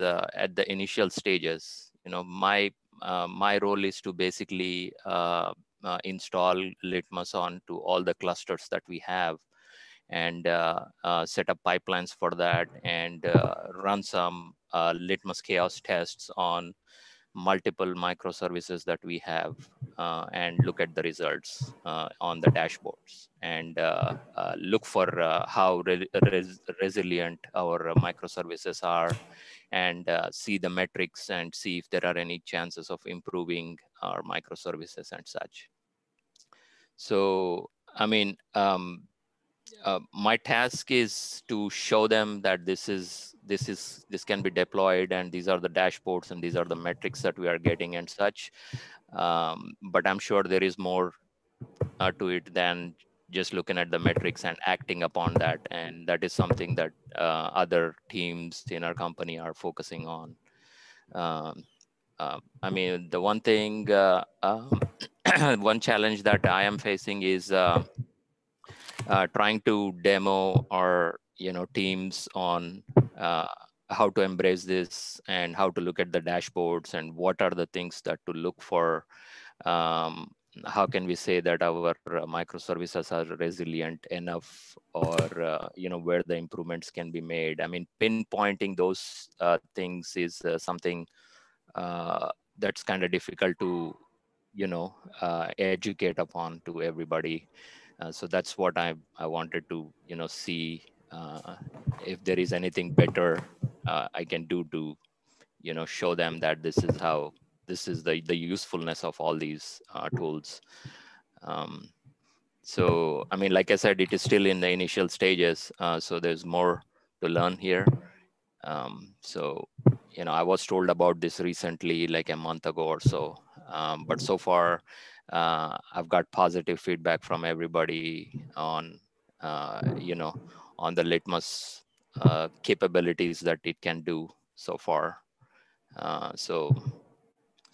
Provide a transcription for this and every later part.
at the initial stages. My role is to basically install Litmus onto all the clusters that we have, and set up pipelines for that, and run some Litmus chaos tests on multiple microservices that we have, and look at the results on the dashboards, and look for how resilient our microservices are, and see the metrics and see if there are any chances of improving our microservices and such. So, I mean, my task is to show them that this can be deployed, and these are the dashboards, and these are the metrics that we are getting and such. But I'm sure there is more to it than just looking at the metrics and acting upon that, and that is something that other teams in our company are focusing on. I mean, the one thing, one challenge that I am facing is trying to demo our teams on how to embrace this, and how to look at the dashboards, and what are the things that to look for. How can we say that our microservices are resilient enough, or where the improvements can be made. I mean, pinpointing those things is something that's kind of difficult to educate upon to everybody. So that's what I wanted to see if there is anything better I can do to show them that this is the usefulness of all these tools. So I mean, like I said, it is still in the initial stages, so there's more to learn here. So I was told about this recently, like a month ago or so, but so far I've got positive feedback from everybody on on the Litmus capabilities that it can do so far. So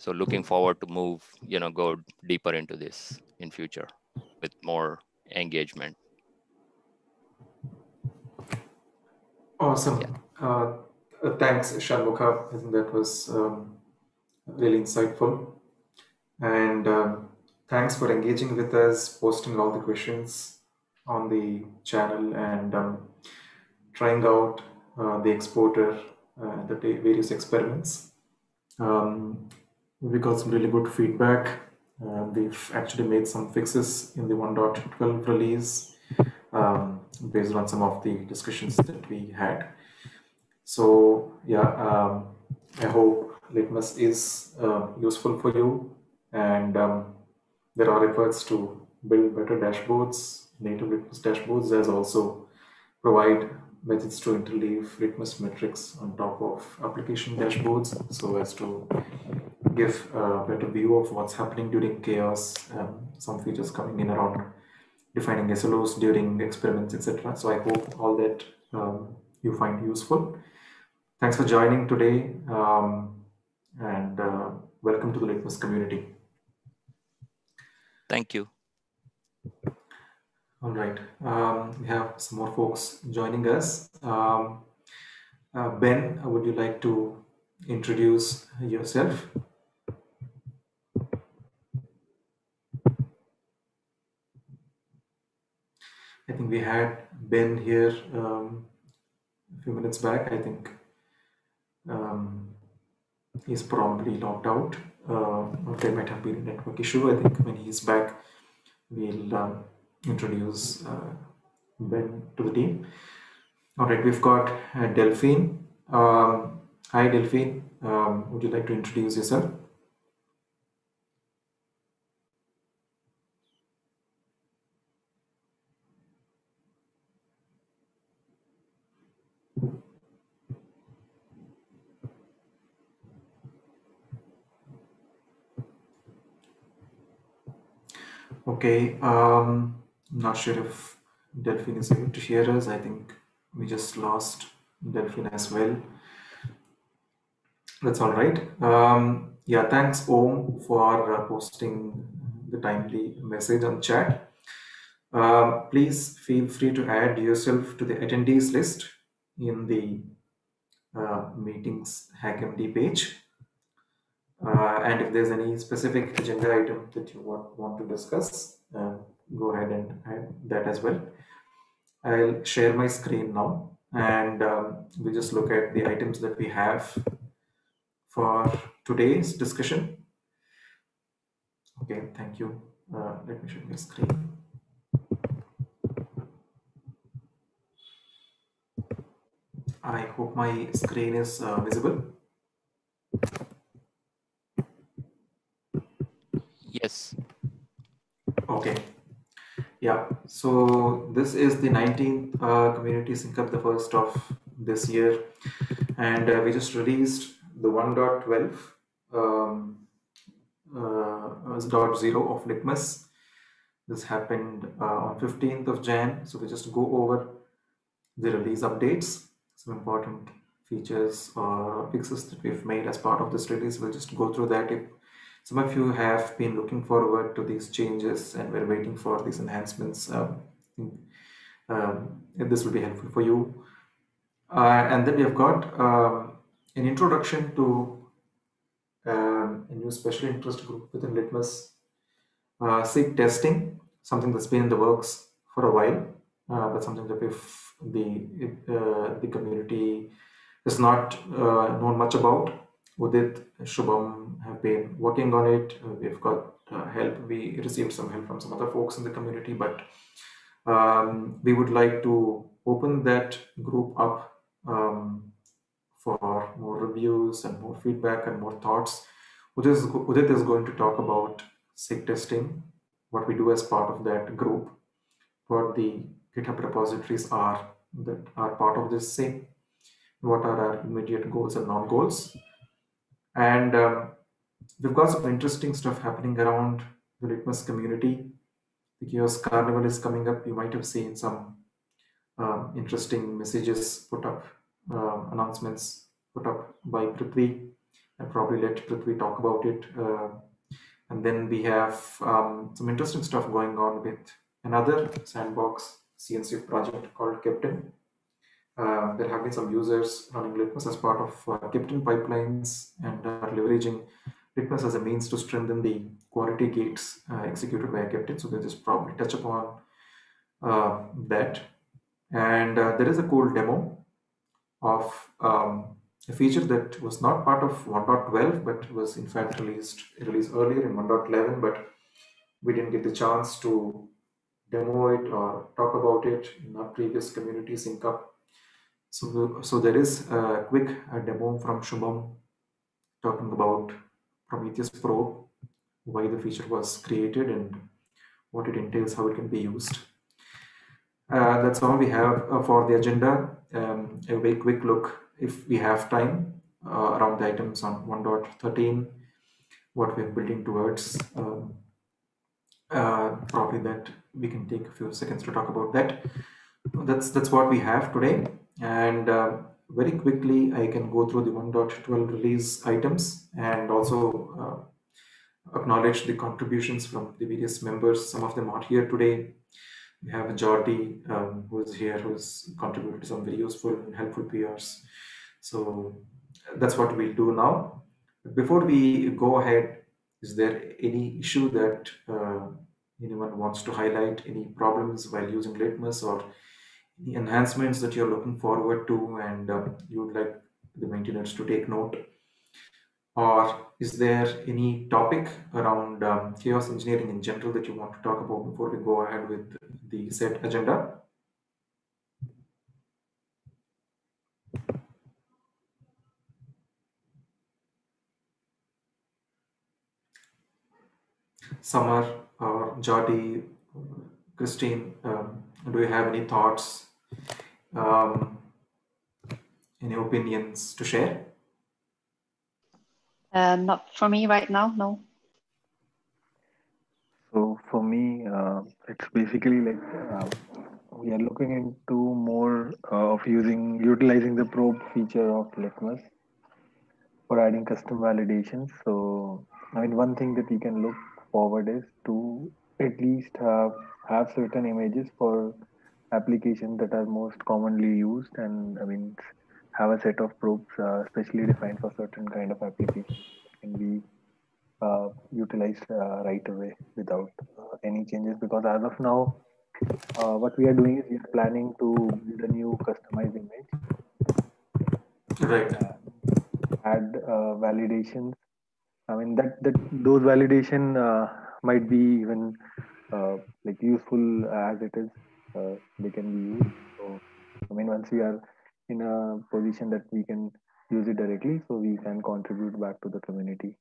looking forward to go deeper into this in future with more engagement. Awesome. Yeah. Thanks, Shanmukha. I think that was really insightful. And thanks for engaging with us, posting all the questions on the channel, and trying out the exporter, the various experiments. We got some really good feedback. We've actually made some fixes in the 1.12 release based on some of the discussions that we had. So yeah, I hope Litmus is useful for you, and there are efforts to build better dashboards, native Litmus dashboards, as also provide methods to interleave Litmus metrics on top of application dashboards, so as to give a better view of what's happening during chaos, some features coming in around defining SLOs during experiments, etc. So I hope all that you find useful. Thanks for joining today, and welcome to the Litmus community. Thank you. All right, we have some more folks joining us. Ben, would you like to introduce yourself? I think we had Ben here a few minutes back. I think he's probably logged out, or there might have been a network issue. I think when he's back, we'll introduce Ben to the team. All right, we've got Delphine. Hi, Delphine. Would you like to introduce yourself? Okay, I'm not sure if Delphine is able to hear us. I think we just lost Delphine as well. That's all right. Yeah, thanks Om for posting the timely message on chat. Please feel free to add yourself to the attendees list in the meetings HackMD page. And if there's any specific agenda item that you want to discuss, go ahead and add that as well. I'll share my screen now, and we just look at the items that we have for today's discussion. Okay, thank you. Let me share my screen. I hope my screen is visible. Yes. Okay. Yeah. So this is the 19th Community Sync Up, the first of this year, and we just released the 1.12 as .0 of Litmus. This happened on 15th of Jan. So we just go over the release updates, some important features or fixes that we've made as part of this release. We'll just go through that. If some of you have been looking forward to these changes and we're waiting for these enhancements, this will be helpful for you. And then we have got an introduction to a new special interest group within Litmus, SIG testing, something that's been in the works for a while, but something that if the community has not known much about. Udit, Shubham have been working on it. We've got help. We received some help from some other folks in the community, but we would like to open that group up for more reviews and more feedback and more thoughts. Udit is going to talk about SIG testing, what we do as part of that group, what the GitHub repositories are that are part of this SIG, what are our immediate goals and non-goals. And we've got some interesting stuff happening around the Litmus community. The Chaos Carnival is coming up. You might have seen some interesting messages put up, announcements put up by Prithvi. I'll probably let Prithvi talk about it. And then we have some interesting stuff going on with another sandbox CNCF project called Captain. There have been some users running Litmus as part of Captain pipelines and are leveraging Litmus as a means to strengthen the quality gates executed by Captain. So we'll just probably touch upon that. And there is a cool demo of a feature that was not part of 1.12, but was in fact released earlier in 1.11, but we didn't get the chance to demo it or talk about it in our previous community sync up. So there is a quick demo from Shubham talking about Prometheus Pro, why the feature was created and what it entails, how it can be used. That's all we have for the agenda. A very quick look, if we have time, around the items on 1.13, what we're building towards. Probably that we can take a few seconds to talk about that. That's what we have today. And very quickly, I can go through the 1.12 release items and also acknowledge the contributions from the various members. Some of them are here today. We have Jordi, who is here, who's contributed some very useful and helpful PRs. So that's what we'll do now. Before we go ahead, is there any issue that anyone wants to highlight, any problems while using Litmus or any enhancements that you're looking forward to and you would like the maintainers to take note? Or is there any topic around chaos engineering in general that you want to talk about before we go ahead with the set agenda? Summer or Jody, Christine, do you have any thoughts, any opinions to share? Not for me right now, no. So for me, it's basically like we are looking into more of utilizing the probe feature of Litmus for adding custom validations. So I mean, one thing that we can look forward is to at least have certain images for applications that are most commonly used, and I mean have a set of probes specially defined for certain kind of applications that can be utilized right away without any changes. Because as of now, what we are doing is we are planning to build a new customized image, Right. add validations. I mean that those validation might be even like useful as it is. They can be used. So I mean, once we are in a position that we can use it directly, so we can contribute back to the community.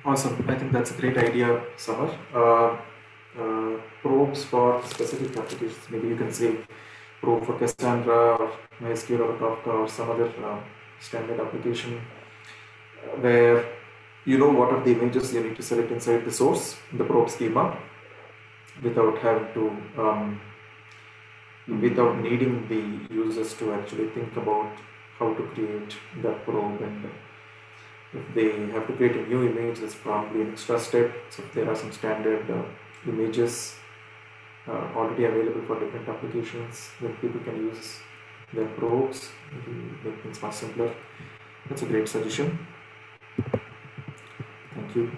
Awesome. I think that's a great idea, Samar. Probes for specific applications. Maybe you can say probe for Cassandra or MySQL or Kafka or some other standard application where you know what are the images you need to select inside the source, the probe schema, without having to, without needing the users to actually think about how to create that probe. And if they have to create a new image, that's probably an extra step. So if there are some standard images already available for different applications, then people can use their probes. It will make things much simpler. That's a great suggestion. Thank you.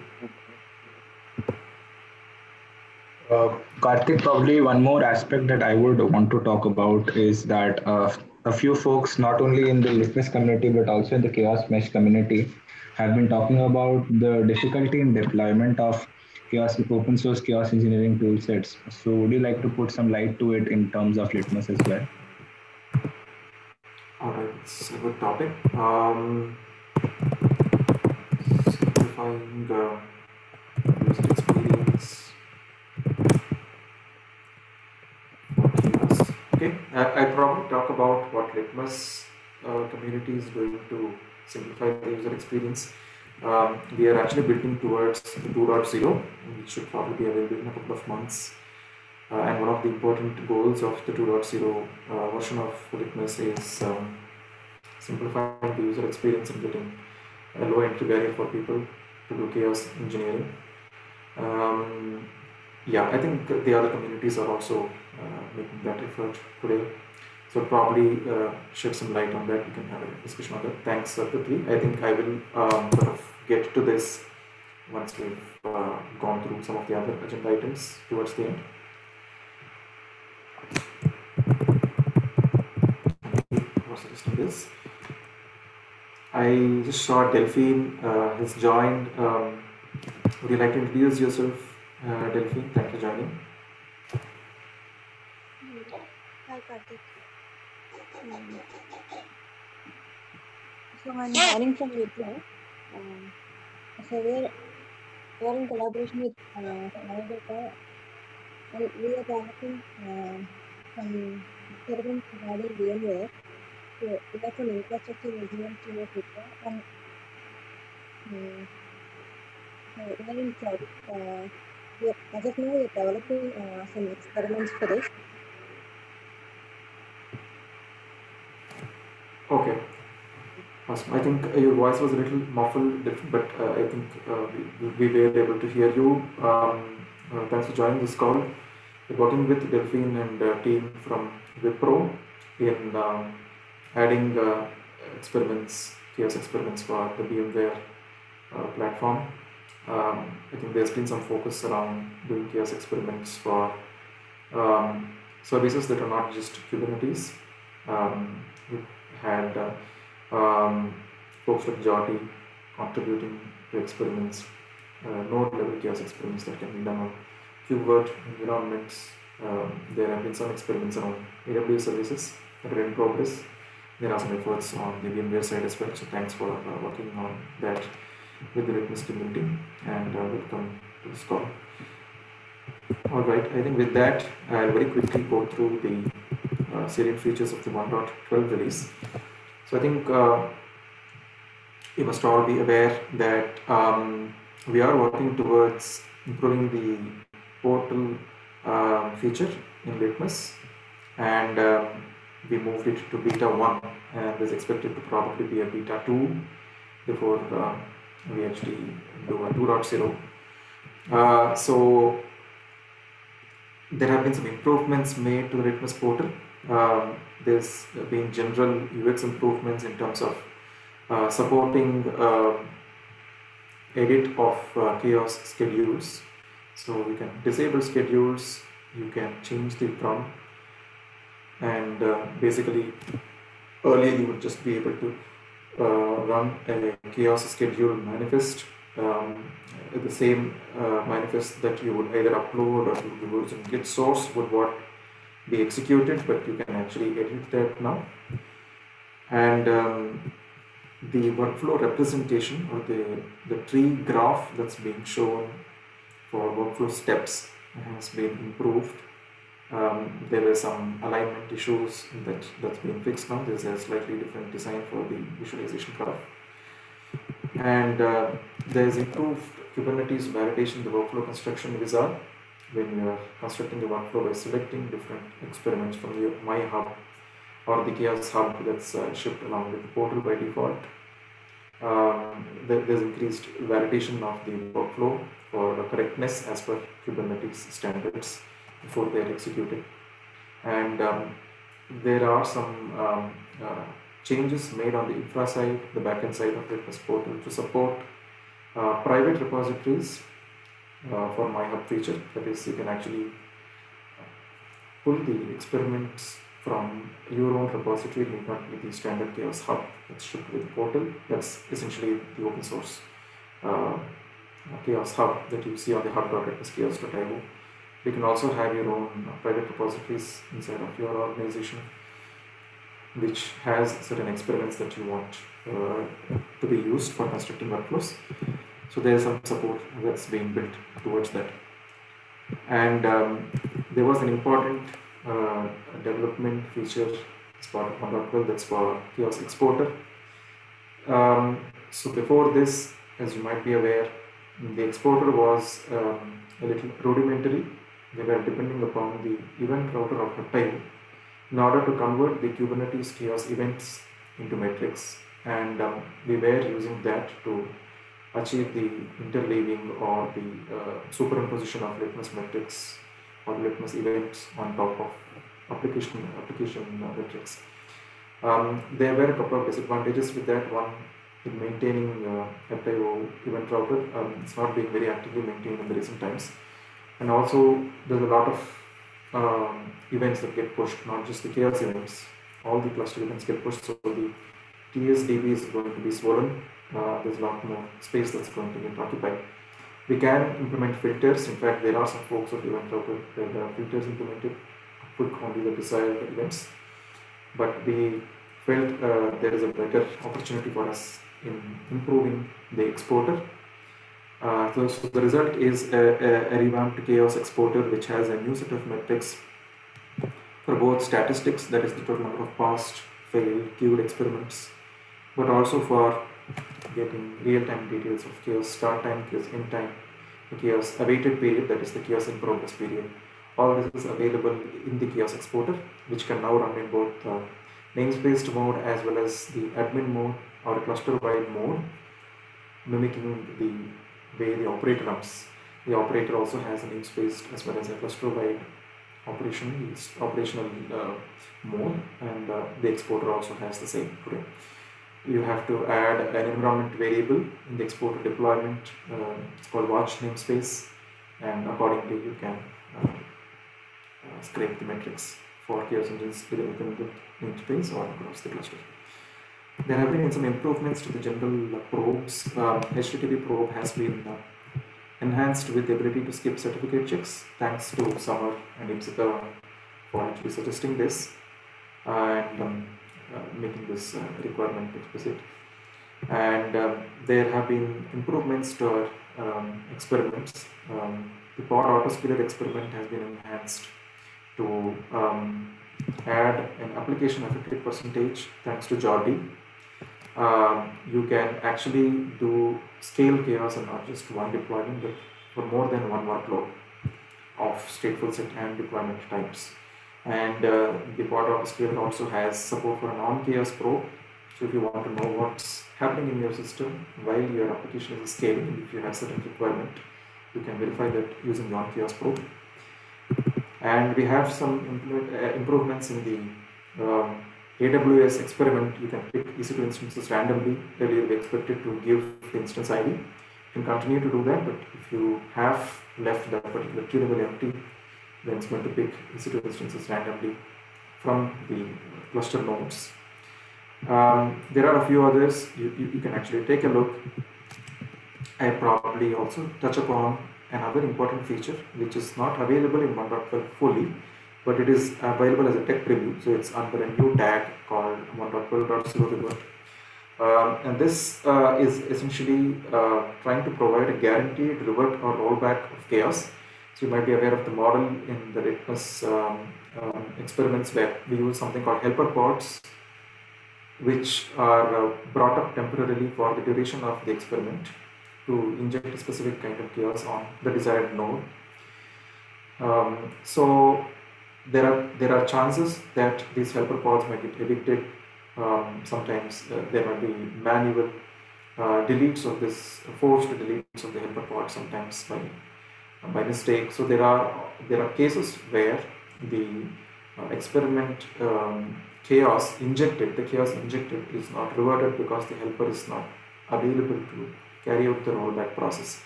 Karthik, probably one more aspect that I would want to talk about is that a few folks, not only in the Litmus community but also in the Chaos Mesh community, have been talking about the difficulty in deployment of chaos open source chaos engineering tool sets. So, would you like to put some light to it in terms of Litmus as well? All right, it's a good topic. Simplifying the user experience. Okay, I probably talk about what Litmus community is doing to simplify the user experience. We are actually building towards the 2.0, which should probably be available in a couple of months. And one of the important goals of the 2.0 version of Litmus is simplifying the user experience and getting a low entry barrier for people to do chaos engineering. Yeah, I think the other communities are also making that effort today. So probably shed some light on that. We can have a discussion on that. Thanks, Prithvi. I think I will sort of get to this once we've gone through some of the other agenda items towards the end. What's suggesting this? I just saw Delphine has joined. Would you like to introduce yourself, Delphine? Thank you for joining. Hi, Karthik. So I'm joining from Wipro. So we're in collaboration with Data. We are developing some experiments regarding VMware. So that's an infrastructure resilience team of Wipro. And so we're in cloud. As of now, we're developing some experiments for this. Okay. Awesome. I think your voice was a little muffled, but I think we were able to hear you. Thanks for joining this call. We're working with Delphine and team from Wipro in adding experiments, chaos experiments for the VMware platform. I think there's been some focus around doing chaos experiments for services that are not just Kubernetes. We've had folks like Jyoti contributing to experiments, node level chaos experiments that can be done on KubeVirt environments. There have been some experiments around AWS services that are in progress. There are some efforts on the VMware side as well. So thanks for working on that with the Litmus community, and welcome to this call. All right, I think with that, I'll very quickly go through the salient features of the 1.12 release. So I think you must all be aware that we are working towards improving the portal feature in Litmus, and we moved it to beta 1, and is expected to probably be a beta 2 before we actually do a 2.0. So there have been some improvements made to the Litmus portal. There's been general UX improvements in terms of supporting edit of chaos schedules. So you can disable schedules, you can change the prompt, and basically earlier you would just be able to run a chaos schedule manifest, the same manifest that you would either upload or you would use in Git source would what be executed, but you can actually edit that now. And the workflow representation, or the tree graph that's being shown for workflow steps has been improved. There were some alignment issues that's been fixed now. There's a slightly different design for the visualization graph. And there's improved Kubernetes validation, the workflow construction wizard, when you are constructing the workflow by selecting different experiments from the My Hub or the Chaos Hub that's shipped along with the portal by default. There's increased validation of the workflow for the correctness as per Kubernetes standards before they are executed. And there are some changes made on the infra side, the backend side of Litmus portal to support private repositories for My Hub feature. That is, you can actually pull the experiments from your own repository, need not be the standard Chaos Hub that's shipped with the portal. That's essentially the open source Chaos Hub that you see on the hub.litmuschaos.io. You can also have your own private repositories inside of your organization, which has certain experiments that you want to be used for constructing workflows. So there's some support that's being built towards that. And there was an important development feature as part of 1.12 that's for Chaos Exporter. So before this, as you might be aware, the exporter was a little rudimentary. They were depending upon the event router of Heptile in order to convert the Kubernetes chaos events into metrics, and we were using that to achieve the interleaving or the superimposition of Litmus metrics or Litmus events on top of application metrics. There were a couple of disadvantages with that. One, in maintaining Heptile event router, it's not being very actively maintained in the recent times. And also, there's a lot of events that get pushed, not just the chaos events. All the cluster events get pushed, so the TSDB is going to be swollen. There's a lot more space that's going to get occupied. We can implement filters. In fact, there are some folks of event router where there are filters implemented to pick only the desired events. But we felt there is a better opportunity for us in improving the exporter. So the result is a revamped chaos exporter, which has a new set of metrics for both statistics, that is the total number of passed, failed, queued experiments, but also for getting real-time details of chaos start time, chaos end time, the chaos awaited period, that is the chaos in progress period. All this is available in the chaos exporter, which can now run in both namespaced mode as well as the admin mode or cluster-wide mode, mimicking the way the operator runs. The operator also has a namespaced as well as a cluster-wide operational mode, and the exporter also has the same today. You have to add an environment variable in the exporter deployment. It's called watch namespace, and accordingly you can scrape the metrics for chaos engines either within the namespace or across the cluster. There have been some improvements to the general probes. HTTP probe has been enhanced with the ability to skip certificate checks, thanks to Summer and Ipsita for actually suggesting this and making this requirement explicit. And there have been improvements to our experiments. The pod autoscaler experiment has been enhanced to add an application affected percentage thanks to Jordi. You can actually do scale chaos and not just one deployment, but for more than one workload of stateful set and deployment types. And the pod autoscaler also has support for a non-chaos probe. So if you want to know what's happening in your system while your application is scaling, and if you have certain requirement, you can verify that using the on-chaos probe. And we have some improvements in the AWS experiment. You can pick EC2 instances randomly. Earlier we expected to give the instance ID. You can continue to do that, but if you have left that particular queue level empty, then it's going to pick EC2 instances randomly from the cluster nodes. There are a few others you can actually take a look. I probably also touch upon another important feature which is not available in 1.12 fully, but it is available as a tech preview. So it's under a new tag called 1.12.0 revert. And this is essentially trying to provide a guaranteed revert or rollback of chaos. So you might be aware of the model in the Litmus experiments where we use something called helper pods, which are brought up temporarily for the duration of the experiment to inject a specific kind of chaos on the desired node. So there are chances that these helper pods might get evicted. Sometimes there might be manual deletes of this, forced deletes of the helper pod, sometimes by mistake. So there are cases where the experiment chaos injected is not reverted because the helper is not available to carry out the rollback process.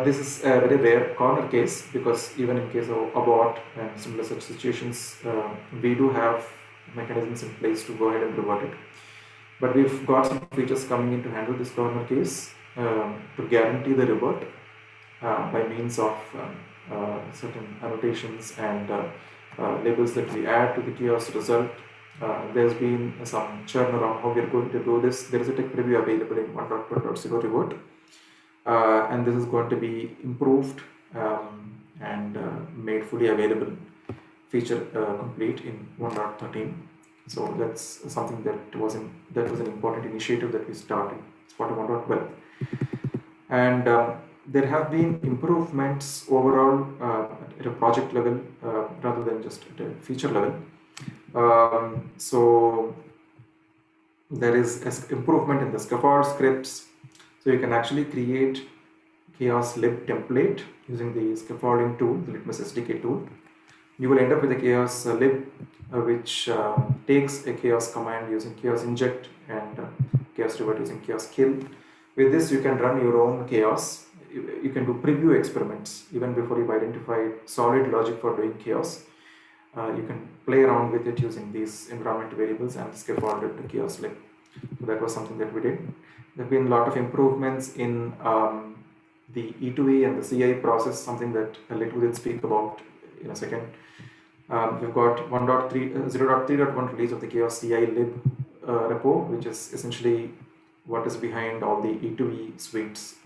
This is a very rare corner case, because even in case of abort and similar such situations, we do have mechanisms in place to go ahead and revert it. But we've got some features coming in to handle this corner case to guarantee the revert by means of certain annotations and labels that we add to the chaos result. There's been some churn around how we're going to do this. There is a tech preview available in 1.12.0 revert, and this is going to be improved and made fully available, feature complete in 1.13. So that's something that was an important initiative that we started as part of 1.12. And there have been improvements overall at a project level rather than just at a feature level. So there is an improvement in the scaffold scripts. So you can actually create chaos lib template using the scaffolding tool, the Litmus SDK tool. You will end up with a chaos lib which takes a chaos command using chaos inject and chaos revert using chaos kill. With this you can run your own chaos. You can do preview experiments even before you've identified solid logic for doing chaos. You can play around with it using these environment variables and scaffold it to chaos lib. So that was something that we did. There have been a lot of improvements in the E2E and the CI process, something that Litu will speak about in a second. We've got 0.3.1 release of the chaos CI lib repo, which is essentially what is behind all the E2E suites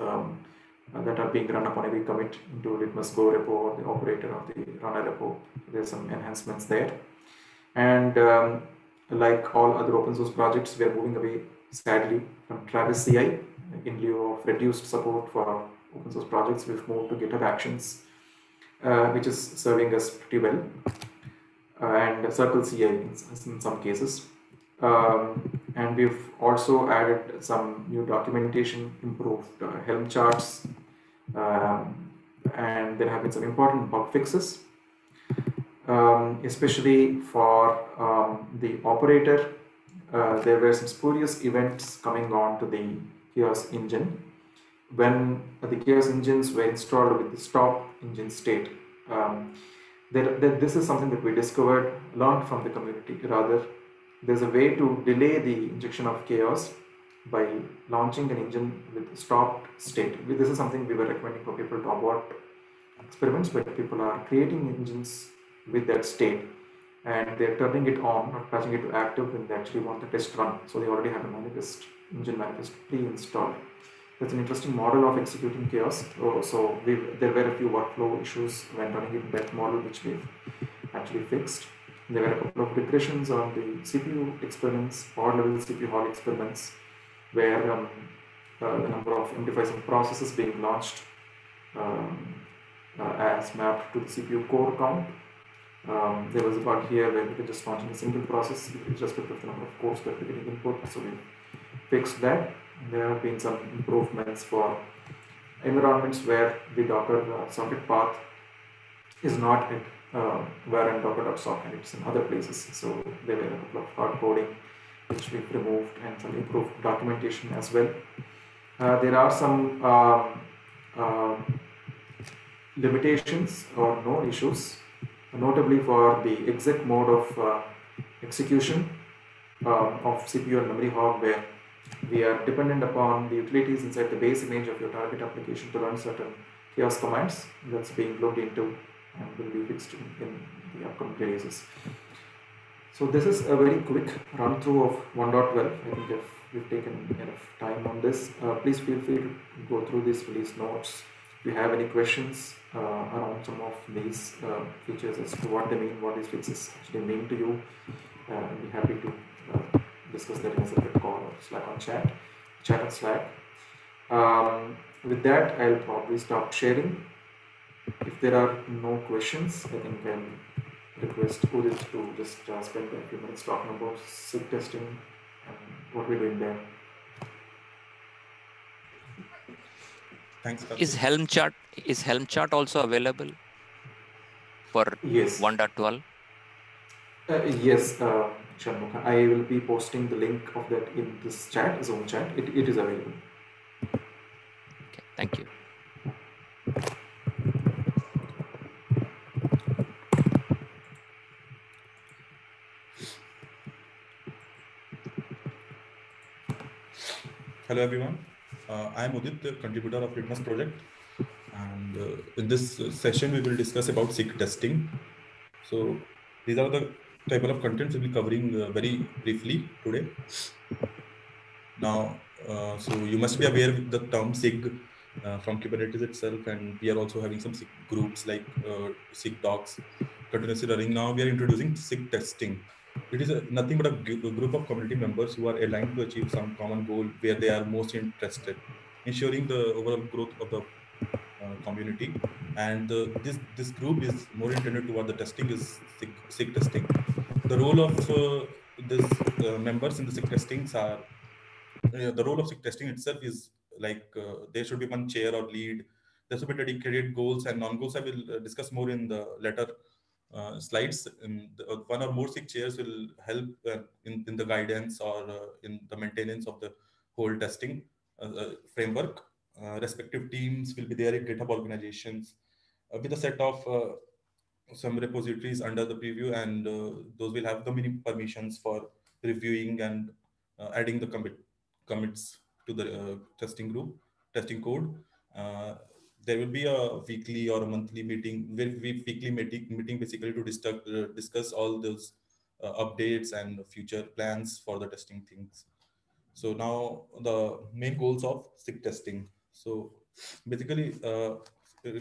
that are being run upon every commit into Litmus Go repo or the operator or the runner repo. There's some enhancements there. And like all other open source projects, we are moving away, sadly, from Travis CI. In lieu of reduced support for open source projects, we've moved to GitHub Actions, which is serving us pretty well, and Circle CI in some cases. And we've also added some new documentation, improved Helm charts, and there have been some important bug fixes, especially for the operator. There were some spurious events coming on to the chaos engine when the chaos engines were installed with the stop engine state. This is something that we discovered, learned from the community. Rather, there's a way to delay the injection of chaos by launching an engine with stopped state. This is something we were recommending for people to abort experiments where people are creating engines with that state and they're turning it on or patching it to active when they actually want the test run. So they already have a engine manifest pre-installed. That's an interesting model of executing chaos. So there were a few workflow issues when running it in that model, which we've actually fixed. There were a couple of regressions on the CPU experiments, pod level CPU hall experiments, where the number of MD5 processes being launched as mapped to the CPU core count There was a bug here where we were just launching a single process with respect to the number of codes that we're getting input. So we fixed that. There have been some improvements for environments where the Docker socket path is not at var and docker.sock and it's in other places. So there were a couple of hard coding which we've removed and some improved documentation as well. There are some limitations or no issues, notably for the exec mode of execution of CPU and memory hog, where we are dependent upon the utilities inside the base image of your target application to run certain chaos commands. That's being looked into and will be fixed in the upcoming releases. So this is a very quick run through of 1.12. I think if we've taken enough time on this, please feel free to go through these release notes. If you have any questions around some of these features as to what they mean, what these fixes actually mean to you, I'll be happy to discuss that in a separate call or Slack on chat on Slack. With that, I'll probably stop sharing. If there are no questions, I think I'll request Udit to just spend a few minutes talking about SIG testing and what we're doing there. Thanks, Karthik. Is Helm chart also available for Yes. 1.12? Yes, Shanmukha. I will be posting the link of that in this chat, Zoom chat. It is available. Okay, thank you. Hello, everyone. I am Udit, the contributor of Litmus project. And in this session, we will discuss about SIG testing. So these are the type of contents we'll be covering very briefly today. Now, so you must be aware with the term SIG from Kubernetes itself, and we are also having some SIG groups like SIG docs continuously running. Now we are introducing SIG testing. It is nothing but a group of community members who are aligned to achieve some common goal where they are most interested, ensuring the overall growth of the community. And this group is more intended toward the testing is SIG testing. The role of this members in the SIG testings are the role of SIG testing itself is like there should be one chair or lead. There should be dedicated goals and non-goals. I will discuss more in the later slides. And one or more SIG chairs will help in the guidance or in the maintenance of the whole testing framework. Respective teams will be there in GitHub organizations with a set of some repositories under the preview, and those will have the mini permissions for reviewing and adding the commits to the testing code. There will be a weekly or a monthly meeting, weekly meeting basically to discuss all those updates and future plans for the testing things. So now the main goals of SIG testing. So basically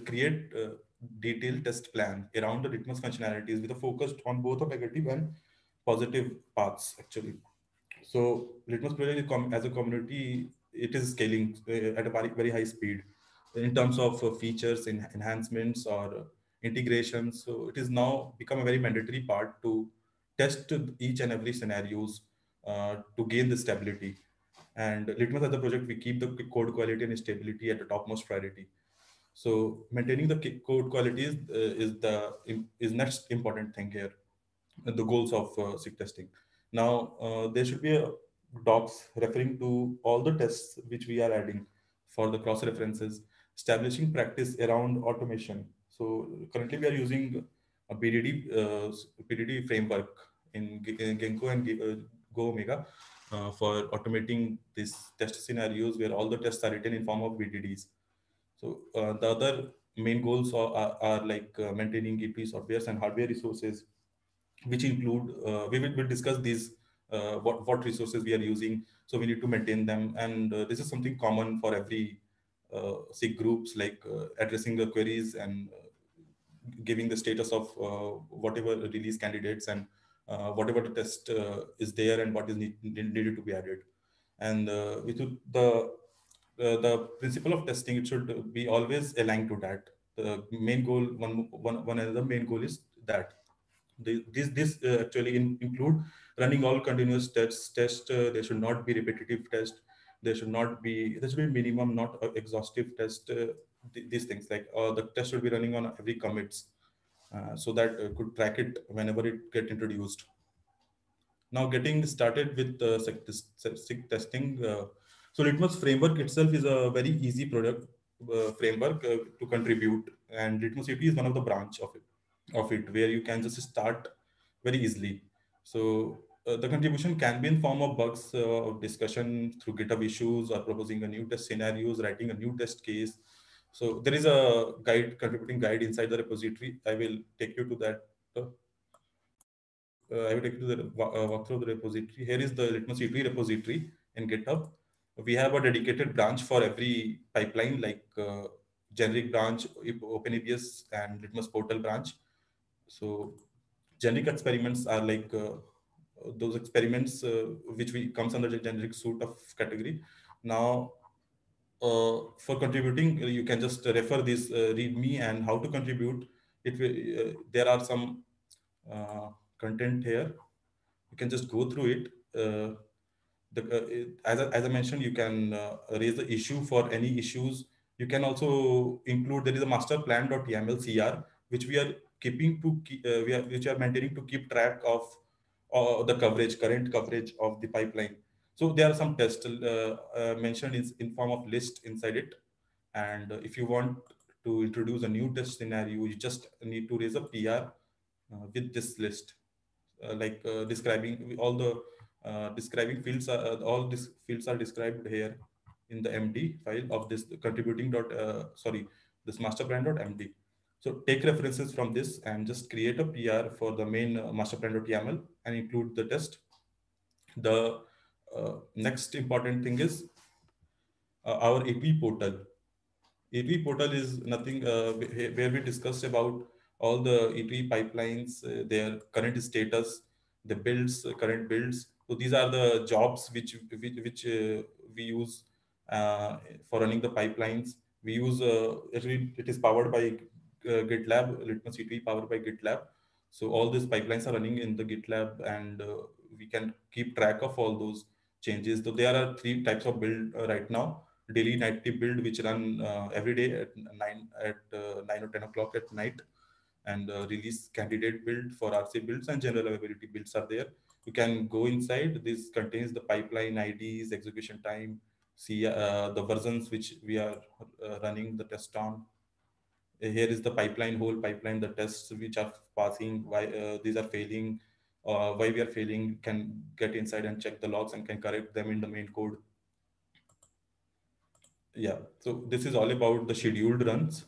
create a detailed test plan around the Litmus functionalities with a focus on both a negative and positive paths actually. So Litmus project as a community, it is scaling at a very high speed in terms of features, enhancements or integrations. So it is now become a very mandatory part to test each and every scenarios to gain the stability. And Litmus as a project, we keep the code quality and stability at the topmost priority. So maintaining the code quality is next important thing here, the goals of SIG testing. Now, there should be a docs referring to all the tests which we are adding for the cross references, establishing practice around automation. So currently we are using a BDD framework in Ginkgo and Go Omega for automating these test scenarios where all the tests are written in form of BDDs. So the other main goals are like maintaining EP softwares and hardware resources, which include we will discuss these what resources we are using. So we need to maintain them, and this is something common for every SIG groups, like addressing the queries and giving the status of whatever release candidates and whatever the test is there and what is needed to be added. And with the principle of testing, it should be always aligned to that. The main goal, one another main goal is that. This actually include running all continuous tests. There should not be repetitive test. There should be minimum, not exhaustive test. These things like the test should be running on every commits, so that could track it whenever it get introduced. Now, getting started with SIG testing. So Litmus framework itself is a very easy product framework to contribute, and Litmus UT is one of the branch of it where you can just start very easily. So the contribution can be in form of bugs, of discussion through GitHub issues, or proposing a new test scenarios, writing a new test case. So there is a contributing guide inside the repository. I will take you to that. I will take you to the walk through the repository. Here is the Litmus E2 repository in GitHub. We have a dedicated branch for every pipeline, like generic branch, OpenEBS, and Litmus portal branch. So generic experiments are like those experiments which we comes under the generic suite of category. Now, for contributing, you can just refer this README and how to contribute. There are some content here. You can just go through it. As I mentioned, you can raise the issue for any issues. You can also include, there is a master plan.yaml CR, which we are keeping to which are maintaining to keep track of the current coverage of the pipeline. So there are some tests mentioned in form of list inside it. And if you want to introduce a new test scenario, you just need to raise a PR with this list. Describing all the describing fields all these fields are described here in the MD file of this contributing this master plan.md. So take references from this and just create a PR for the main master plan.yaml and include the test. The next important thing is our AP portal. E2E portal is nothing where we discussed about all the E2E pipelines, their current status, the builds, current builds. So these are the jobs which we use for running the pipelines. We use it is powered by GitLab, Litmus E2E powered by GitLab. So all these pipelines are running in the GitLab, and we can keep track of all those changes. So there are three types of build right now: daily, nightly build, which run every day at 9 or 10 o'clock at night, and release candidate build for RC builds, and general availability builds are there. You can go inside. This contains the pipeline IDs, execution time, see the versions which we are running the test on. Here is the pipeline, whole pipeline, the tests which are passing, why these are failing, why we are failing. Can get inside and check the logs and can correct them in the main code. Yeah, so this is all about the scheduled runs.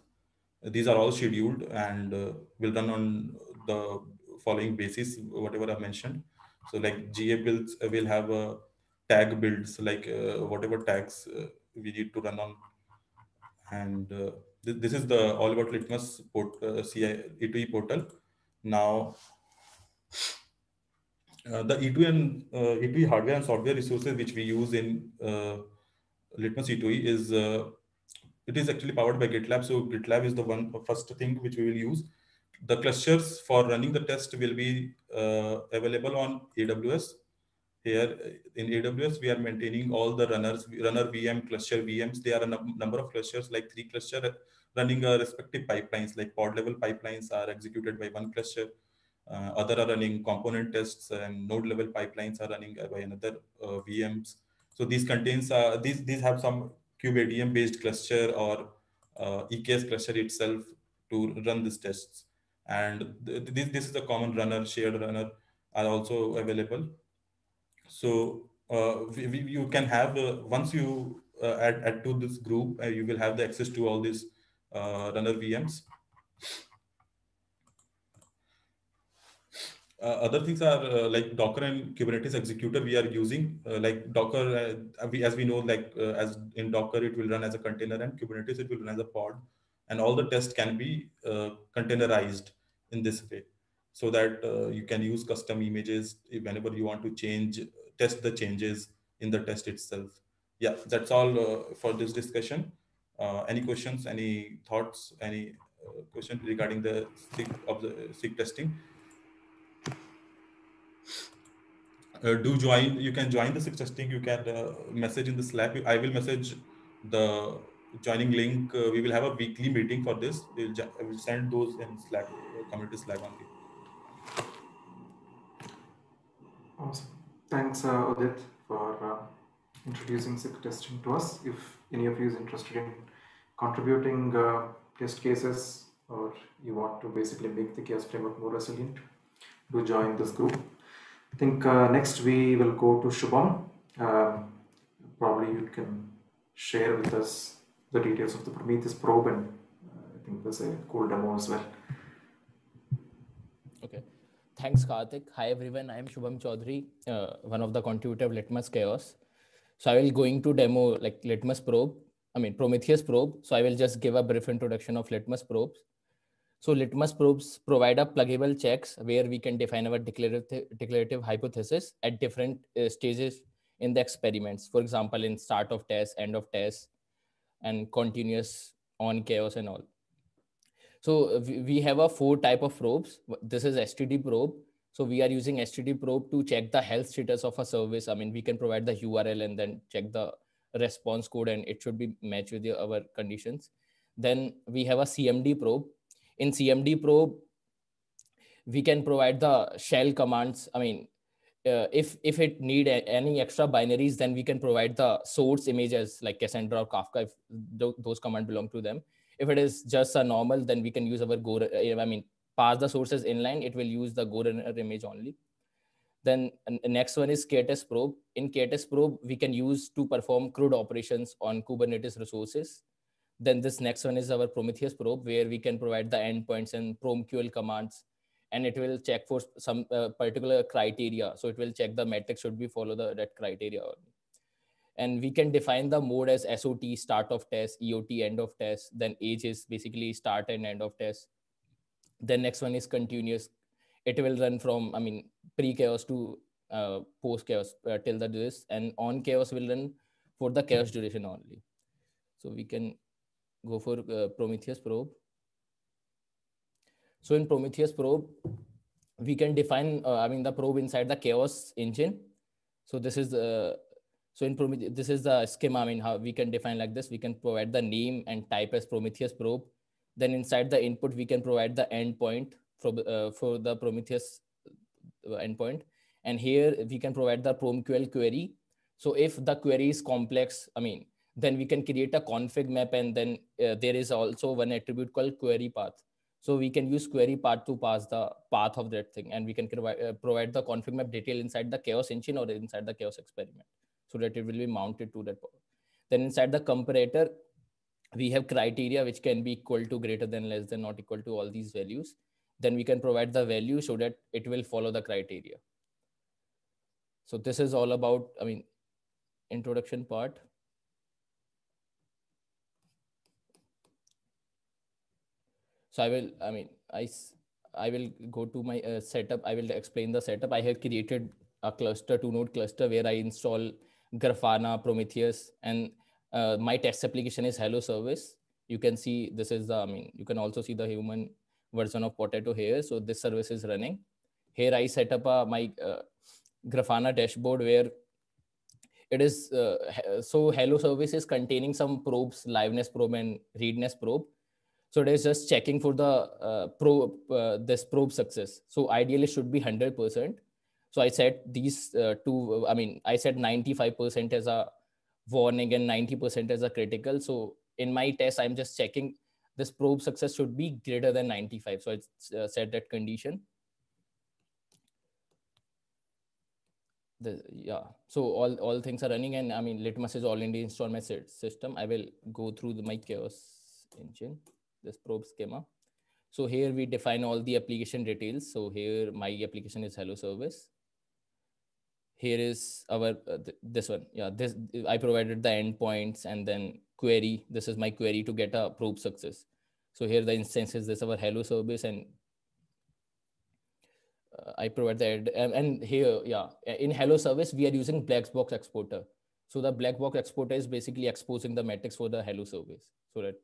These are all scheduled and will run on the following basis, whatever I mentioned. So like GA builds will have a tag builds, like whatever tags we need to run on. And this is the all about Litmus CI E2E portal. Now, the E2 and E2E hardware and software resources which we use in Litmus E2E is it is actually powered by GitLab. So GitLab is the first thing which we will use. The clusters for running the test will be available on AWS. Here in AWS, we are maintaining all the runner VM, cluster VMs. There are a number of clusters, like 3 clusters running respective pipelines, like pod level pipelines are executed by one cluster. Other are running component tests, and node level pipelines are running by another VMs. So these contains these have some kubeadm based cluster or EKS cluster itself to run these tests. And this is a common runner, shared runner are also available. So you can have once you add to this group, you will have the access to all these runner VMs. Other things are like Docker and Kubernetes executor we are using. Like Docker, as we know, as in Docker, it will run as a container, and Kubernetes, it will run as a pod. And all the tests can be containerized in this way, so that you can use custom images whenever you want to test the changes in the test itself. Yeah, that's all for this discussion. Any questions, any thoughts, any questions regarding the SIG testing? do join. You can join the SIG testing. You can message in the Slack. I will message the joining link. We will have a weekly meeting for this. I will send those in Slack, community Slack only. Awesome. Thanks, Udit, for introducing SIG testing to us. If any of you is interested in contributing test cases, or you want to basically make the chaos framework more resilient, do join this group. I think next we will go to Shubham. Probably you can share with us the details of the Prometheus probe, and I think there's a cool demo as well. Okay. Thanks, Karthik. Hi, everyone. I am Shubham Chaudhary, one of the contributor of Litmus Chaos. So I will going to demo like Litmus probe, Prometheus probe. So I will just give a brief introduction of Litmus probes. So Litmus probes provide a pluggable checks where we can define our declarative hypothesis at different stages in the experiments. For example, in start of test, end of test, and continuous on chaos and all. So we have a 4 type of probes. This is STD probe. So we are using STD probe to check the health status of a service. We can provide the URL and then check the response code, and it should be matched with our conditions. Then we have a CMD probe. In CMD probe, we can provide the shell commands. If it need any extra binaries, then we can provide the source images like Cassandra or Kafka if those commands belong to them. If it is just a normal, then we can use our Go. Pass the sources inline. It will use the Go runner image only. Then next one is KTest probe. In KTest probe, we can use to perform CRUD operations on Kubernetes resources. Then this next one is our Prometheus probe, where we can provide the endpoints and PromQL commands, and it will check for some particular criteria. So it will check the metrics should be follow that criteria. And we can define the mode as SOT, start of test, EOT, end of test. Then age is basically start and end of test. Then next one is continuous. It will run from, pre-chaos to post-chaos till the this, and on chaos will run for the chaos duration only. So we can go for Prometheus probe. So in Prometheus probe, we can define, the probe inside the chaos engine. So this is so in Prometheus, this is the schema. How we can define like this. We can provide the name and type as Prometheus probe. Then inside the input, we can provide the endpoint for the Prometheus endpoint. And here we can provide the PromQL query. So if the query is complex, then we can create a config map, and then there is also one attribute called query path. So we can use query path to pass the path of that thing, and we can provide the config map detail inside the chaos engine or inside the chaos experiment, so that it will be mounted to that. Then inside the comparator, we have criteria which can be equal to, greater than, less than, not equal to, all these values. Then we can provide the value so that it will follow the criteria. So this is all about, introduction part. So I will go to my setup. I will explain the setup. I have created a cluster, 2-node cluster, where I install Grafana, Prometheus, and my test application is Hello Service. You can see this is the, you can also see the human version of Potato here. So this service is running. Here I set up my Grafana dashboard, where it is, so Hello Service is containing some probes, liveness probe and readiness probe. So it is just checking for the this probe success. So ideally should be 100%. So I set these two, I set 95% as a warning and 90% as a critical. So in my test, I'm just checking this probe success should be greater than 95. So it's set that condition. So all things are running, and Litmus is already installed my system. I will go through my chaos engine, this probe schema. So here we define all the application details. So here my application is Hello Service. Here is our this one. This I provided the endpoints and then query. This is my query to get a probe success. So here the instance is this our Hello Service, and I provide the and here in Hello Service we are using black box exporter. So the black box exporter is basically exposing the metrics for the Hello Service. So that,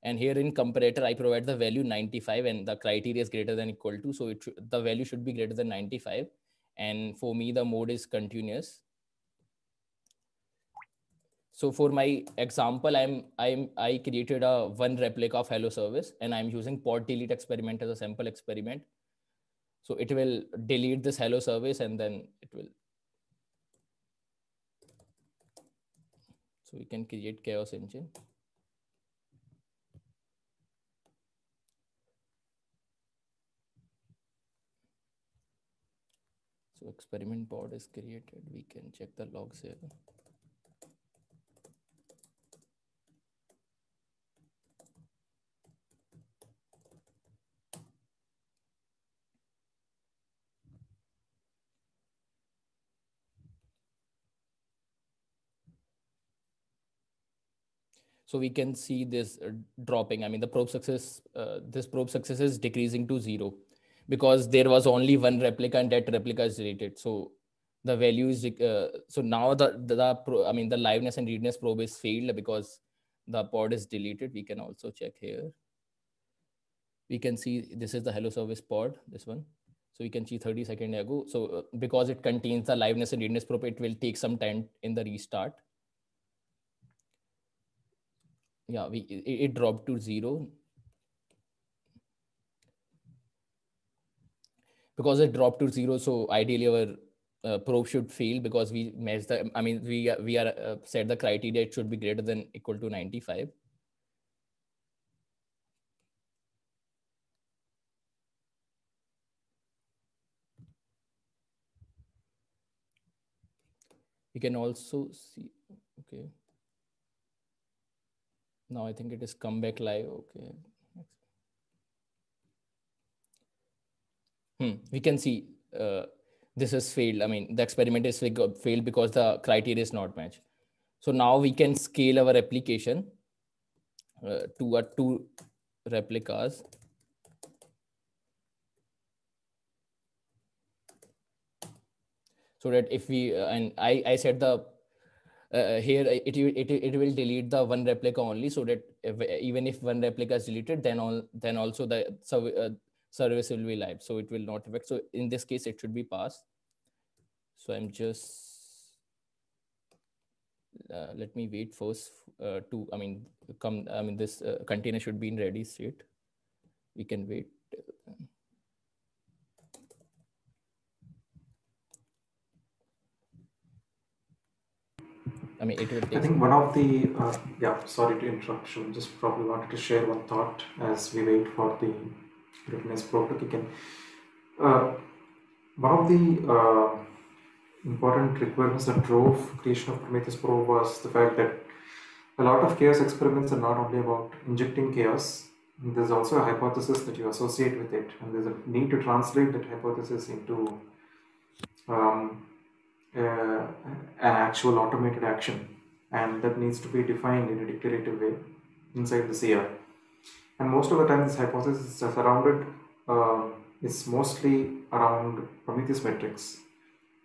and here in comparator I provide the value 95, and the criteria is greater than equal to. So the value should be greater than 95. And for me, the mode is continuous. So for my example, I created a one replica of hello service, and I'm using pod delete experiment as a sample experiment. So it will delete this hello service, and then it will. So we can create chaos engine. So experiment pod is created. We can check the logs here. So we can see this dropping. I mean, the probe success, this probe success is decreasing to 0 because there was only one replica and that replica is deleted. So the value is, so now the liveness and readiness probe is failed because the pod is deleted. We can also check here. We can see this is the hello service pod, this one. So we can see 30 seconds ago. So because it contains the liveness and readiness probe, it will take some time in the restart. Yeah, it dropped to 0 because it dropped to 0. So ideally our probe should fail because we match the, I mean, we are set the criteria, it should be greater than equal to 95. You can also see, okay. Now I think it is come back live. Okay. We can see this has failed. I mean, the experiment is failed because the criteria is not matched. So now we can scale our application to 2 replicas. So that if we, and I said the, here it will delete the one replica only, so that even if one replica is deleted, then also the service will be live, so it will not affect. So in this case it should be passed. So I'm just let me wait first to, I mean, this container should be in ready state. We can wait. I mean, it will take. I think one of the, yeah, sorry to interrupt, you just probably wanted to share one thought as we wait for the readiness probe to kick in. One of the important requirements that drove creation of Prometheus probe was the fact that a lot of chaos experiments are not only about injecting chaos, there's also a hypothesis that you associate with it, and there's a need to translate that hypothesis into an actual automated action, and that needs to be defined in a declarative way inside the CR. And most of the time, this hypothesis is surrounded, is mostly around Prometheus metrics.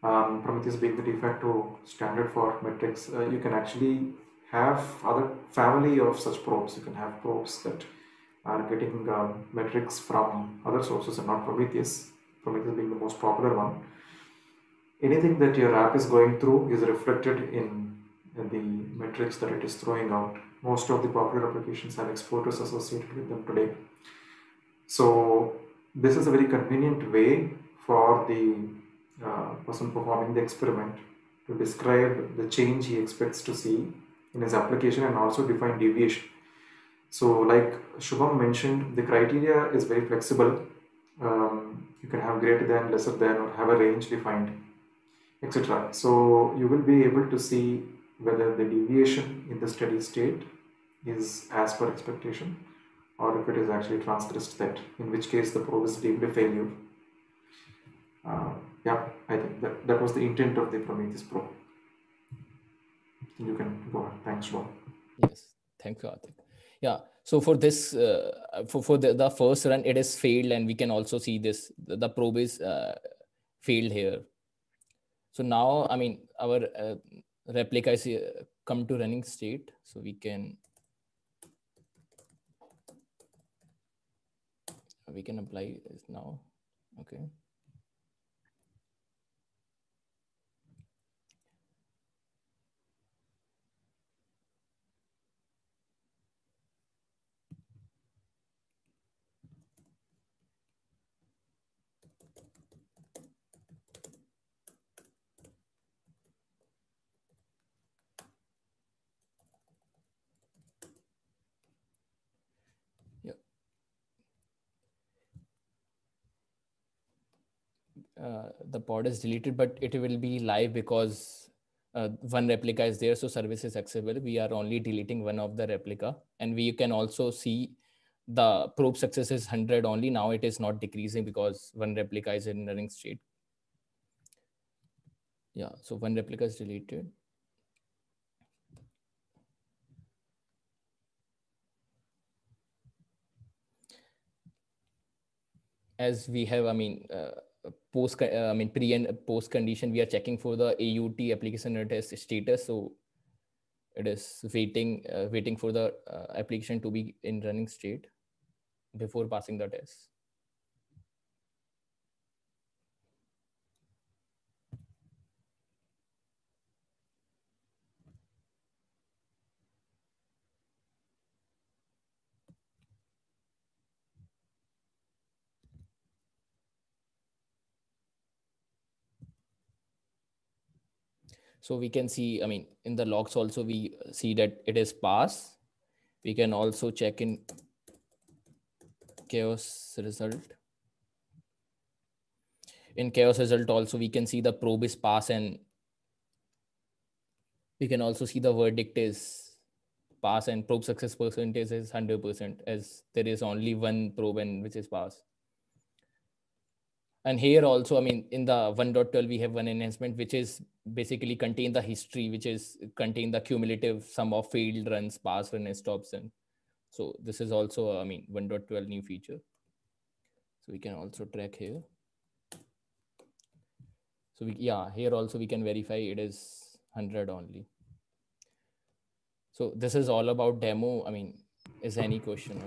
Prometheus being the de facto standard for metrics. You can actually have other family of such probes. You can have probes that are getting metrics from other sources and not Prometheus. Prometheus being the most popular one. Anything that your app is going through is reflected in the metrics that it is throwing out. Most of the popular applications have exporters associated with them today. So this is a very convenient way for the person performing the experiment to describe the change he expects to see in his application and also define deviation. So like Shubham mentioned, the criteria is very flexible. You can have greater than, lesser than, or have a range defined, etc. So you will be able to see whether the deviation in the steady state is as per expectation or if it is actually transgressed that, in which case the probe is deemed a failure. Yeah, I think that was the intent of the Prometheus probe. You can go on. Thanks, Shubham. Yes, thank you, Atik. Yeah, so for this, for the first run, it is failed, and we can also see this, the probe is failed here. So now, I mean, our replica is come to running state, so we can apply this now. Okay. the pod is deleted, but it will be live because one replica is there, so service is accessible. We are only deleting one of the replica, and we can also see the probe success is 100 only. Now it is not decreasing because one replica is in running state. Yeah, so one replica is deleted. As we have, pre and post condition, we are checking for the AUT application test status. So it is waiting for the application to be in running state before passing the test. So we can see, in the logs also, we see that it is pass. We can also check in chaos result. In chaos result also, we can see the probe is pass, and we can also see the verdict is pass, and probe success percentage is 100%, as there is only one probe and which is pass. And here also, in the 1.12, we have one enhancement, which is basically contain the history, which is contain the cumulative sum of failed runs, pass run, and stops. And so this is also, 1.12 new feature. So we can also track here. So here also we can verify it is 100 only. So this is all about demo. Is there any question?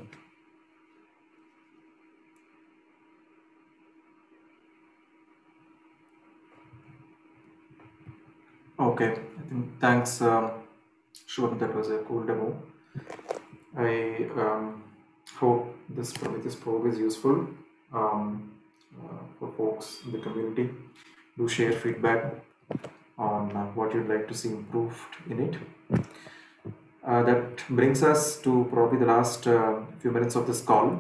Okay, I think thanks, Shubham. That was a cool demo. I hope this probe is useful for folks in the community. Do share feedback on what you'd like to see improved in it. That brings us to probably the last few minutes of this call.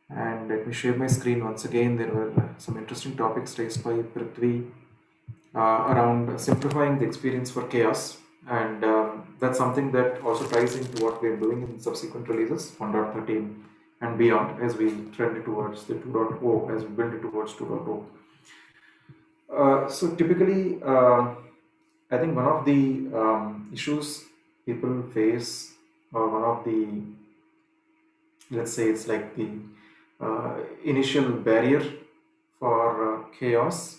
And let me share my screen once again. There were some interesting topics raised by Prithvi around simplifying the experience for chaos. And that's something that also ties into what we're doing in subsequent releases, 1.13 and beyond, as we trend towards the 2.0, as we build it towards 2.0. So typically, I think one of the issues people face, or one of the, let's say it's like the initial barrier for chaos,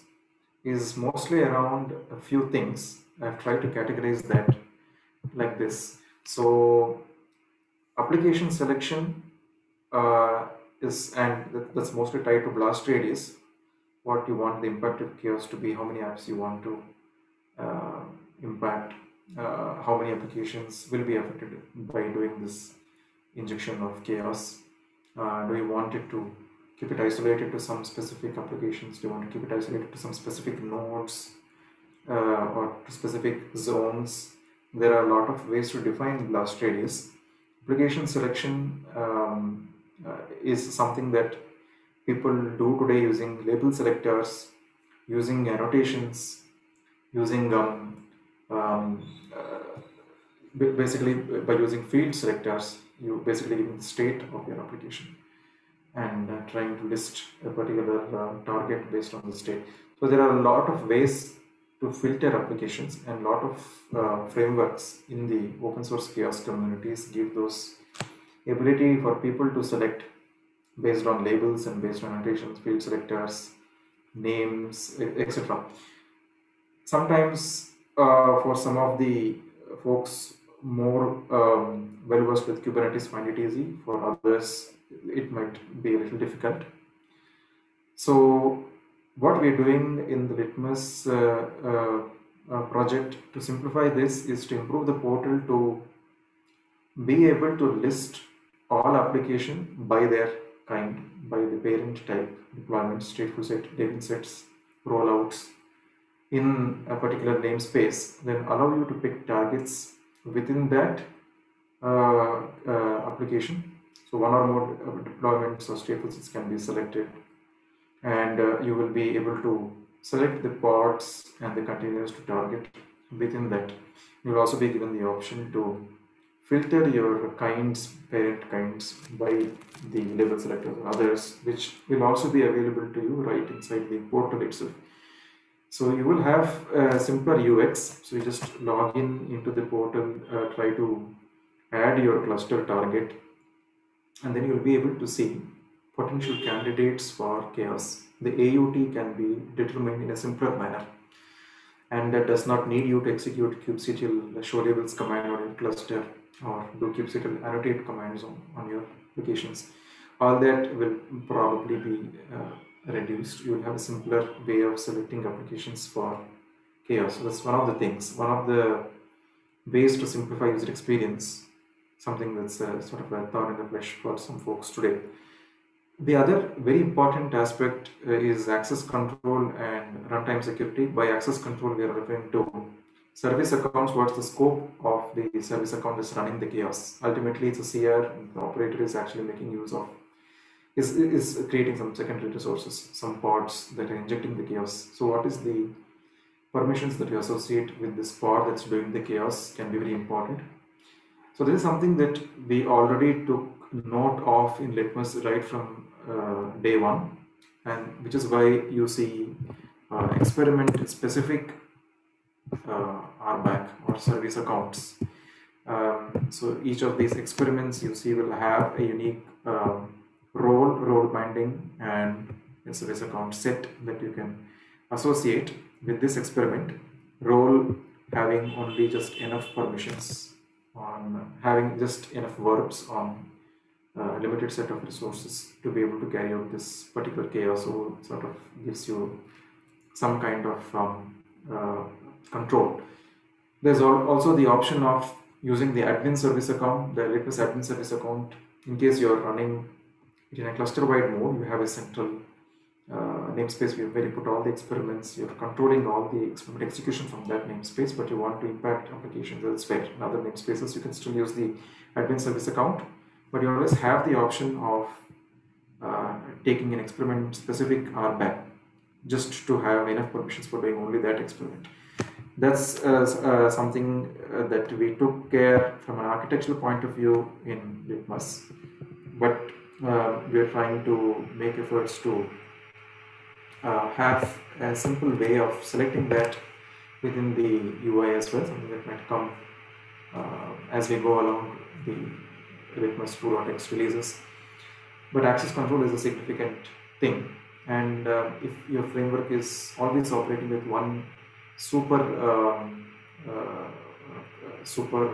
is mostly around a few things. I've tried to categorize that like this. So application selection that's mostly tied to blast radius, what you want the impact of chaos to be, how many apps you want to impact, how many applications will be affected by doing this injection of chaos. Do you want it to keep it isolated to some specific applications? Do you want to keep it isolated to some specific nodes or to specific zones? There are a lot of ways to define blast radius. Application selection is something that people do today using label selectors, using annotations, using basically by using field selectors. You basically give the state of your application and trying to list a particular target based on the state. So there are a lot of ways to filter applications, and a lot of frameworks in the open source chaos communities give those ability for people to select based on labels and based on annotations, field selectors, names, etc. Sometimes for some of the folks more well versed with Kubernetes find it easy. For others, it might be a little difficult. So what we're doing in the Litmus project to simplify this is to improve the portal to be able to list all application by their kind, by the parent type, deployment, stateful set, daemon sets, rollouts in a particular namespace, then allow you to pick targets within that application. So one or more deployments or stateful sets can be selected, and you will be able to select the pods and the containers to target. Within that, you will also be given the option to filter your parent kinds by the label selectors and others, which will also be available to you right inside the portal itself. So you will have a simpler UX. So you just log in into the portal, try to add your cluster target, and then you'll be able to see potential candidates for chaos. The AUT can be determined in a simpler manner, and that does not need you to execute kubectl show labels command on your cluster or do kubectl annotate commands on your applications. All that will probably be reduced. You will have a simpler way of selecting applications for chaos. So that's one of the things, one of the ways to simplify user experience, something that's sort of a thorn in the flesh for some folks today. The other very important aspect is access control and runtime security. By access control, we are referring to service accounts. What's the scope of the service account that's running the chaos? Ultimately, it's a CR. The operator is actually making use of, is creating some secondary resources, some pods that are injecting the chaos. So what is the permissions that you associate with this pod that's doing the chaos can be very important. So this is something that we already took note of in Litmus right from day one, and which is why you see experiment specific RBAC or service accounts. So each of these experiments you see will have a unique role binding and a service account set that you can associate with this experiment. Role having only just enough permissions, on having just enough verbs on a limited set of resources to be able to carry out this particular chaos. So sort of gives you some kind of control. There's also the option of using the admin service account, the Litmus admin service account. In case you're running it in a cluster-wide mode, you have a central namespace where you put all the experiments. You're controlling all the experiment execution from that namespace, but you want to impact applications elsewhere in other namespaces. You can still use the admin service account, but you always have the option of taking an experiment specific RBAC just to have enough permissions for doing only that experiment. That's something that we took care from an architectural point of view in Litmus, but we are trying to make efforts to have a simple way of selecting that within the UI as well, something that might come as we go along the Litmus 2.x releases. But access control is a significant thing, and if your framework is always operating with one super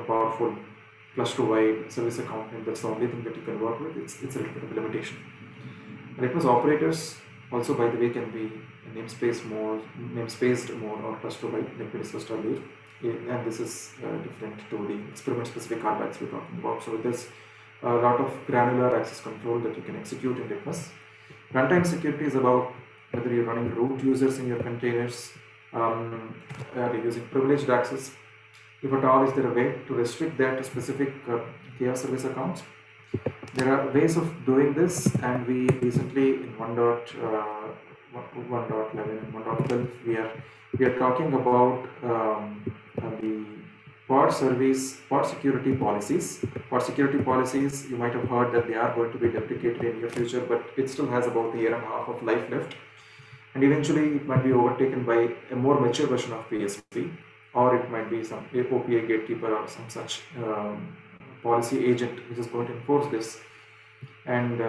powerful cluster-wide service account, and that's the only thing that you can work with, it's a little bit of a limitation. Litmus operators also, by the way, can be namespaced mode or cluster-wide, like we discussed earlier. And this is different to the experiment-specific RBACs we're talking about. So there's a lot of granular access control that you can execute in Litmus. Runtime security is about whether you're running root users in your containers, are you using privileged access. If at all, is there a way to restrict that to specific chaos service accounts? There are ways of doing this, and we recently in 1.11 and 1.12 we are talking about the pod security policies. Pod security policies, you might have heard that they are going to be deprecated in the near future, but it still has about a year and a half of life left, and eventually it might be overtaken by a more mature version of PSP, or it might be some OPA gatekeeper or some such policy agent which is going to enforce this. And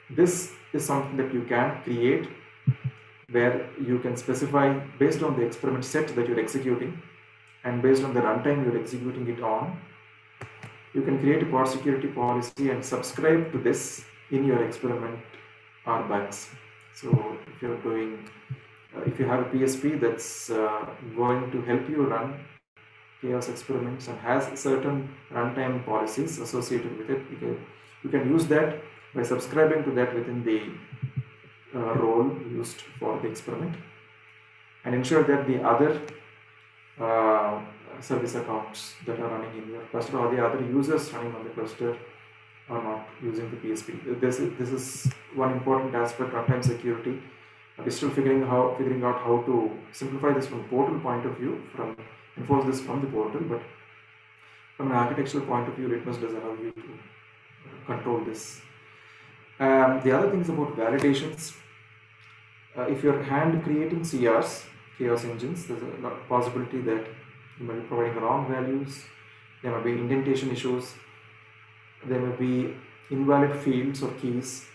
this is something that you can create, where you can specify based on the experiment set that you're executing and based on the runtime you're executing it on. You can create a pod security policy and subscribe to this in your experiment RBACs. So if you're doing, if you have a PSP that's going to help you run chaos experiments and has certain runtime policies associated with it, you can use that by subscribing to that within the role used for the experiment, and ensure that the other service accounts that are running in your cluster or the other users running on the cluster are not using the PSP. This is one important aspect, runtime security. We're still figuring out how to simplify this from portal point of view, enforce this from the portal, but from an architectural point of view, Litmus does allow you to control this. The other things about validations, if you're hand creating CRs, chaos engines, there's a possibility that you might be providing wrong values, there might be indentation issues, there may be invalid fields or keys.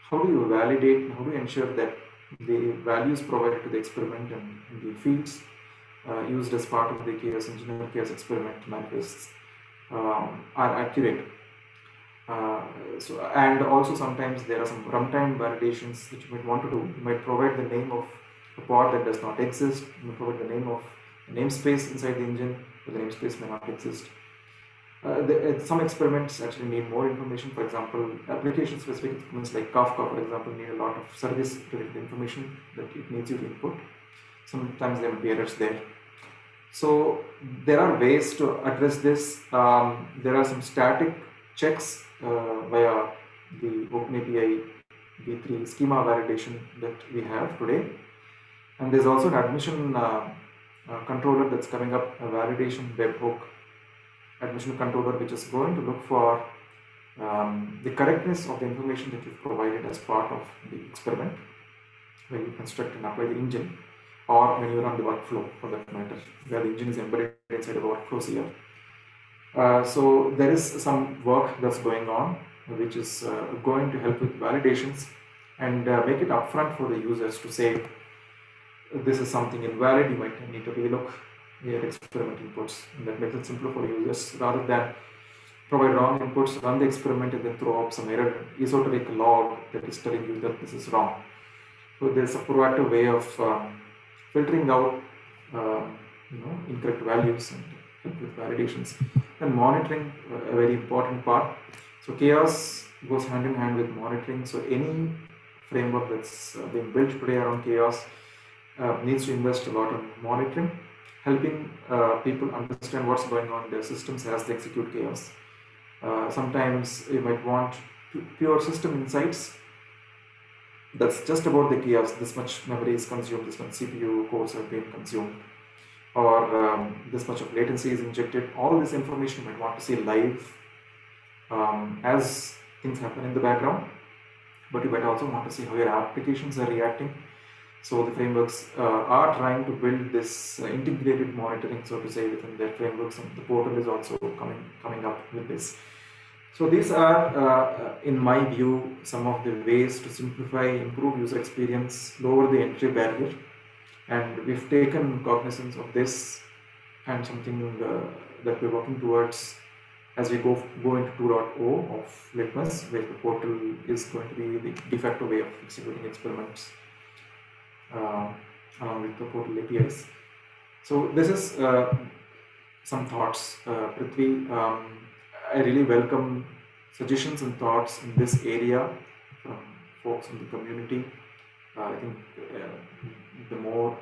How do you validate and how do you ensure that the values provided to the experiment and the fields used as part of the chaos engine or chaos experiment manifests are accurate? And also sometimes there are some runtime validations that you might want to do. You might provide the name of a pod that does not exist. You might provide the name of a namespace inside the engine, but the namespace may not exist. Some experiments actually need more information. For example, application-specific experiments like Kafka, for example, need a lot of service-related information that it needs you to input. Sometimes there will be errors there. So there are ways to address this. There are some static checks via the OpenAPI v3 schema validation that we have today. And there's also an admission controller that's coming up, a validation webhook admission controller, which is going to look for the correctness of the information that you've provided as part of the experiment when you construct and apply the engine, or when you run the workflow for that matter, where the engine is embedded inside a workflow here. So there is some work that's going on, which is going to help with validations and make it upfront for the users to say, this is something invalid, you might need to relook your experiment inputs, and that makes it simpler for users rather than provide wrong inputs, run the experiment and then throw up some error esoteric log that is telling you that this is wrong. So there's a proactive way of filtering out incorrect values and help with validations. And monitoring, a very important part. So chaos goes hand in hand with monitoring. So any framework that's being built today around chaos needs to invest a lot on monitoring, helping people understand what's going on in their systems as they execute chaos. Sometimes you might want pure system insights. That's just about the chaos. This much memory is consumed, this much CPU cores have been consumed, or this much of latency is injected. All this information you might want to see live as things happen in the background, but you might also want to see how your applications are reacting. So the frameworks are trying to build this integrated monitoring, so to say, within their frameworks, and the portal is also coming up with this. So these are, in my view, some of the ways to simplify, improve user experience, lower the entry barrier. And we've taken cognizance of this and something that we're working towards as we go into 2.0 of Litmus, where the portal is going to be the de facto way of executing experiments along with the portal APIs. So this is some thoughts, Prithvi. I really welcome suggestions and thoughts in this area from folks in the community. I think the more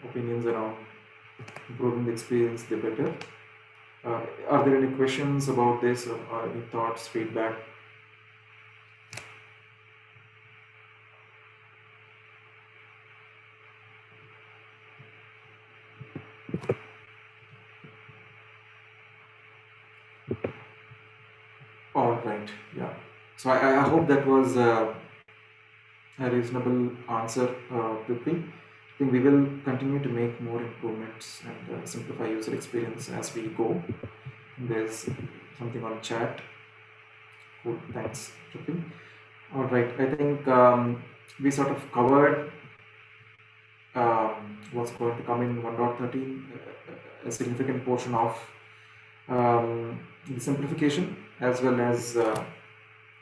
opinions around improving the experience, the better. Are there any questions about this, or any thoughts, feedback? All right, yeah. So I hope that was a reasonable answer, Prithvi. I think we will continue to make more improvements and simplify user experience as we go. There's something on chat. Cool, thanks, Prithvi. All right, I think we sort of covered what's going to come in 1.13, a significant portion of the simplification, as well as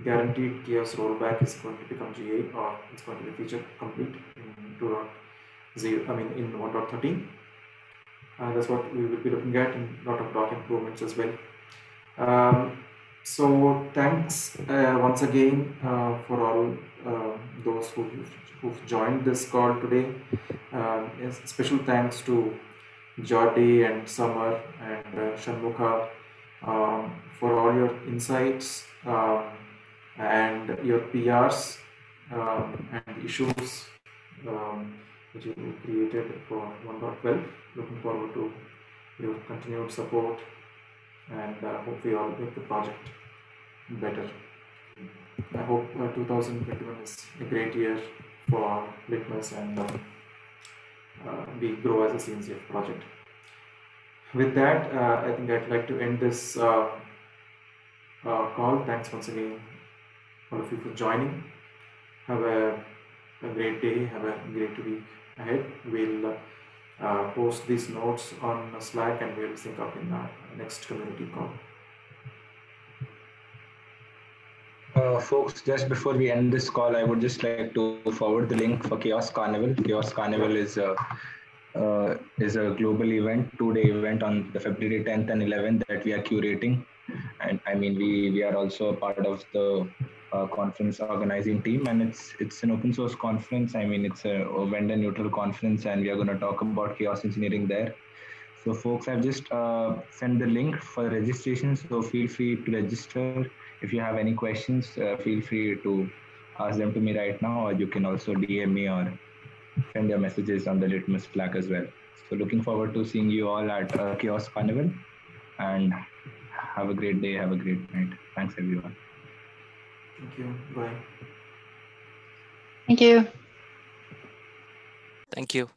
guaranteed chaos rollback is going to become GA, or it's going to be feature complete in 2.0, I mean in 1.13. That's what we will be looking at, in a lot of doc improvements as well. So thanks once again for all those who've joined this call today. Special thanks to Jordi and Samar and Shanmukha for all your insights and your PRs and issues which you created for 1.12. Looking forward to your continued support, and hope we all make the project better. I hope 2021 is a great year for Litmus, and we grow as a CNCF project. With that, I think I'd like to end this call. Thanks once again, all of you, for joining. Have a great day. Have a great week ahead. We'll post these notes on Slack, and we'll sync up in our next community call. Folks, just before we end this call, I would just like to forward the link for Chaos Carnival. Chaos Carnival is a global event, 2-day event on the February 10th and 11th that we are curating. And I mean, we are also a part of the conference organizing team, and it's an open source conference. I mean, it's a vendor neutral conference, and we are going to talk about chaos engineering there. So folks, I've just sent the link for registration, so feel free to register. If you have any questions, feel free to ask them to me right now, or you can also DM me or send your messages on the Litmus Slack as well. So looking forward to seeing you all at Chaos Carnival, and have a great day, have a great night. Thanks everyone. Thank you. Bye. Thank you. Thank you.